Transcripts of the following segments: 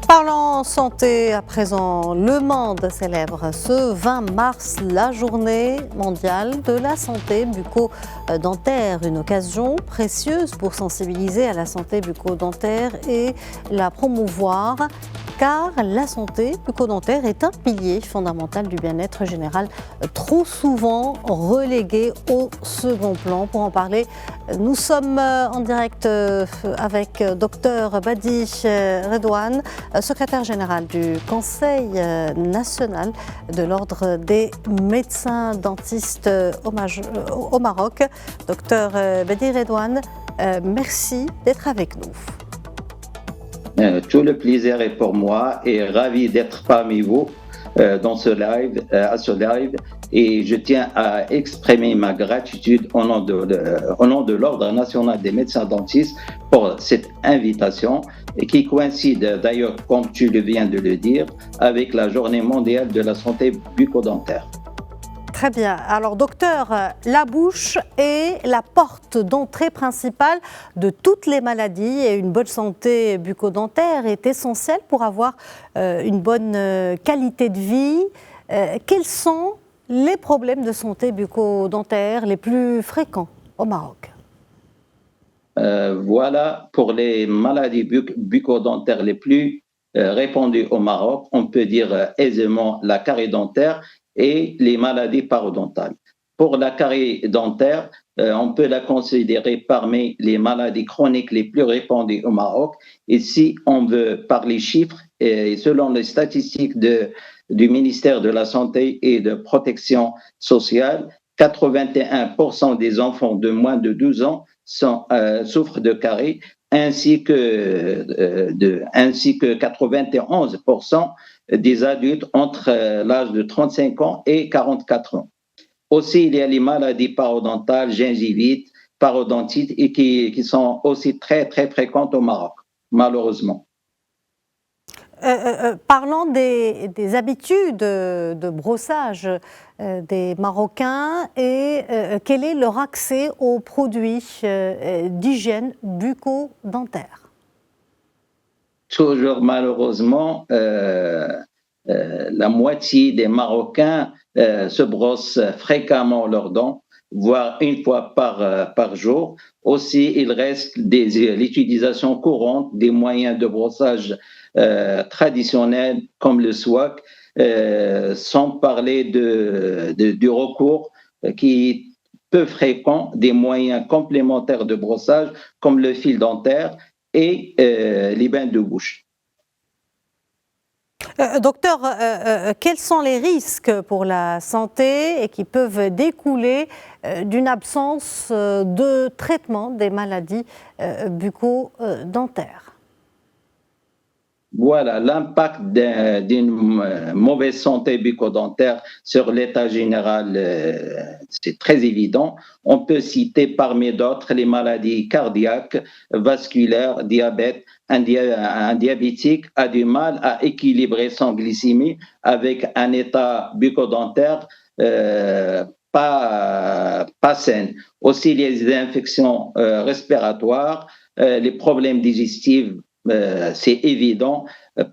Parlons santé à présent, le monde célèbre ce 20 mars la journée mondiale de la santé bucco-dentaire, une occasion précieuse pour sensibiliser à la santé bucco-dentaire et la promouvoir, car la santé bucco-dentaire est un pilier fondamental du bien-être général, trop souvent relégué au second plan. Pour en parler, nous sommes en direct avec Dr Badi Redouane, secrétaire général du Conseil national de l'Ordre des médecins dentistes au Maroc. Docteur Badi Redouane, merci d'être avec nous. Tout le plaisir est pour moi et ravi d'être parmi vous dans ce live, et je tiens à exprimer ma gratitude au nom de l'Ordre national des médecins dentistes pour cette invitation et qui coïncide d'ailleurs, comme tu viens de le dire, avec la Journée mondiale de la santé bucco-dentaire. Très bien. Alors, docteur, la bouche est la porte d'entrée principale de toutes les maladies et une bonne santé bucco-dentaire est essentielle pour avoir une bonne qualité de vie. Quels sont les problèmes de santé bucco-dentaire les plus fréquents au Maroc? Voilà pour les maladies bucco-dentaires les plus répandues au Maroc. On peut dire aisément la carie dentaire et les maladies parodontales. Pour la carie dentaire, on peut la considérer parmi les maladies chroniques les plus répandues au Maroc. Et si on veut parler chiffres, et selon les statistiques du ministère de la Santé et de Protection sociale, 81% des enfants de moins de 12 ans souffrent de carie, ainsi que 91% des adultes entre l'âge de 35 ans et 44 ans. Aussi, il y a les maladies parodontales, gingivites, parodontites, et qui sont aussi très, très fréquentes au Maroc, malheureusement. Parlant des habitudes de brossage des Marocains et quel est leur accès aux produits d'hygiène bucco-dentaire? Toujours malheureusement, la moitié des Marocains se brossent fréquemment leurs dents, voire une fois par jour. Aussi, il reste l'utilisation courante des moyens de brossage traditionnels comme le swak, sans parler du recours qui est peu fréquent des moyens complémentaires de brossage comme le fil dentaire et les bains de bouche. Docteur, quels sont les risques pour la santé et qui peuvent découler d'une absence de traitement des maladies bucco-dentaires? Voilà, l'impact d'une mauvaise santé bucco-dentaire sur l'état général, c'est très évident. On peut citer parmi d'autres les maladies cardiaques, vasculaires, diabète. Un diabétique a du mal à équilibrer son glycémie avec un état bucco-dentaire pas sain. Aussi, il y a des infections respiratoires, les problèmes digestifs. C'est évident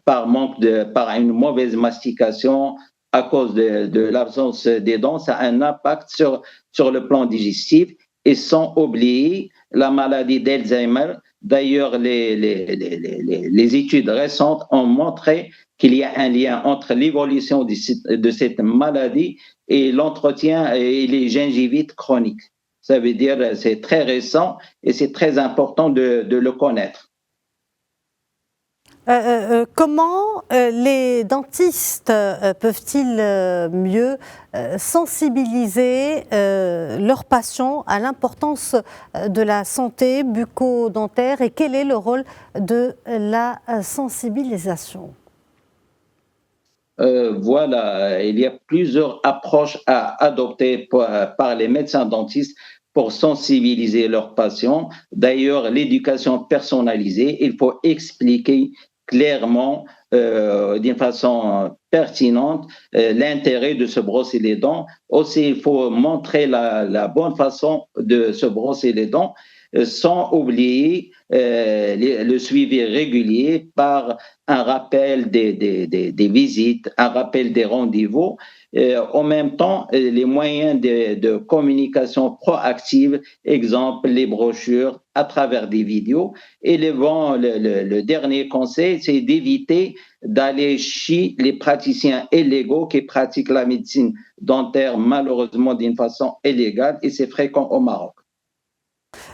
par une mauvaise mastication à cause de l'absence des dents, ça a un impact sur le plan digestif, et sans oublier la maladie d'Alzheimer. D'ailleurs, les études récentes ont montré qu'il y a un lien entre l'évolution de cette maladie et l'entretien et les gingivites chroniques. Ça veut dire que c'est très récent et c'est très important de le connaître. Comment les dentistes peuvent-ils mieux sensibiliser leurs patients à l'importance de la santé bucco-dentaire et quel est le rôle de la sensibilisation? Voilà, il y a plusieurs approches à adopter par les médecins dentistes pour sensibiliser leurs patients. D'ailleurs, l'éducation personnalisée, il faut expliquer clairement, d'une façon pertinente, l'intérêt de se brosser les dents. Aussi, il faut montrer la bonne façon de se brosser les dents. sans oublier le suivi régulier par un rappel des visites, un rappel des rendez-vous. En même temps, les moyens de communication proactive, exemple les brochures à travers des vidéos. Et le dernier conseil, c'est d'éviter d'aller chez les praticiens illégaux qui pratiquent la médecine dentaire malheureusement d'une façon illégale, et c'est fréquent au Maroc.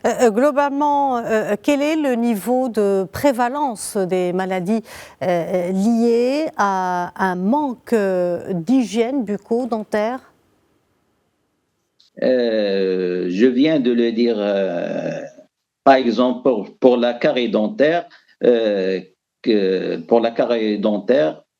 Globalement, quel est le niveau de prévalence des maladies liées à un manque d'hygiène bucco-dentaire? Je viens de le dire, par exemple, pour la carie dentaire,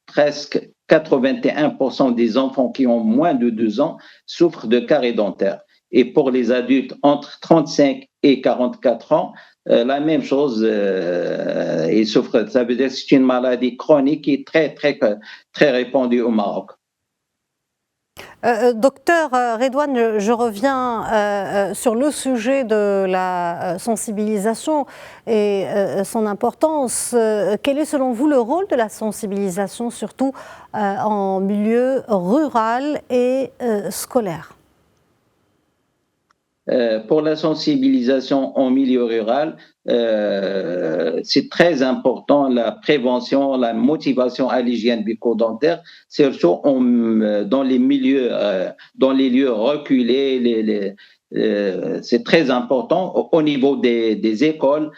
presque 81% des enfants qui ont moins de 2 ans souffrent de carie dentaire. Et pour les adultes entre 35 et 44 ans, la même chose, ils souffrent. Ça veut dire que c'est une maladie chronique qui est très répandue au Maroc. Docteur Redouane, je reviens sur le sujet de la sensibilisation et son importance. Quel est selon vous le rôle de la sensibilisation, surtout en milieu rural et scolaire? Pour la sensibilisation en milieu rural, c'est très important la prévention, la motivation à l'hygiène bucco-dentaire, surtout dans les lieux reculés. C'est très important au niveau des écoles.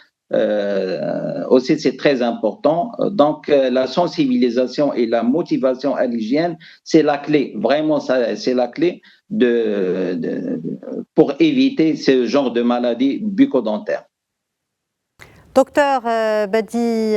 Aussi, c'est très important. Donc, la sensibilisation et la motivation à l'hygiène, c'est la clé. Vraiment, c'est la clé pour éviter ce genre de maladie bucco-dentaire. Docteur Badi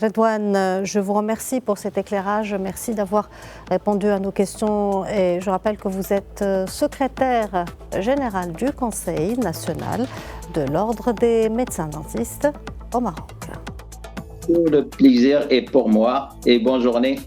Redouane, je vous remercie pour cet éclairage. Merci d'avoir répondu à nos questions. Et je rappelle que vous êtes secrétaire général du Conseil national de l'Ordre des médecins dentistes au Maroc. Le plaisir est pour moi et bonne journée.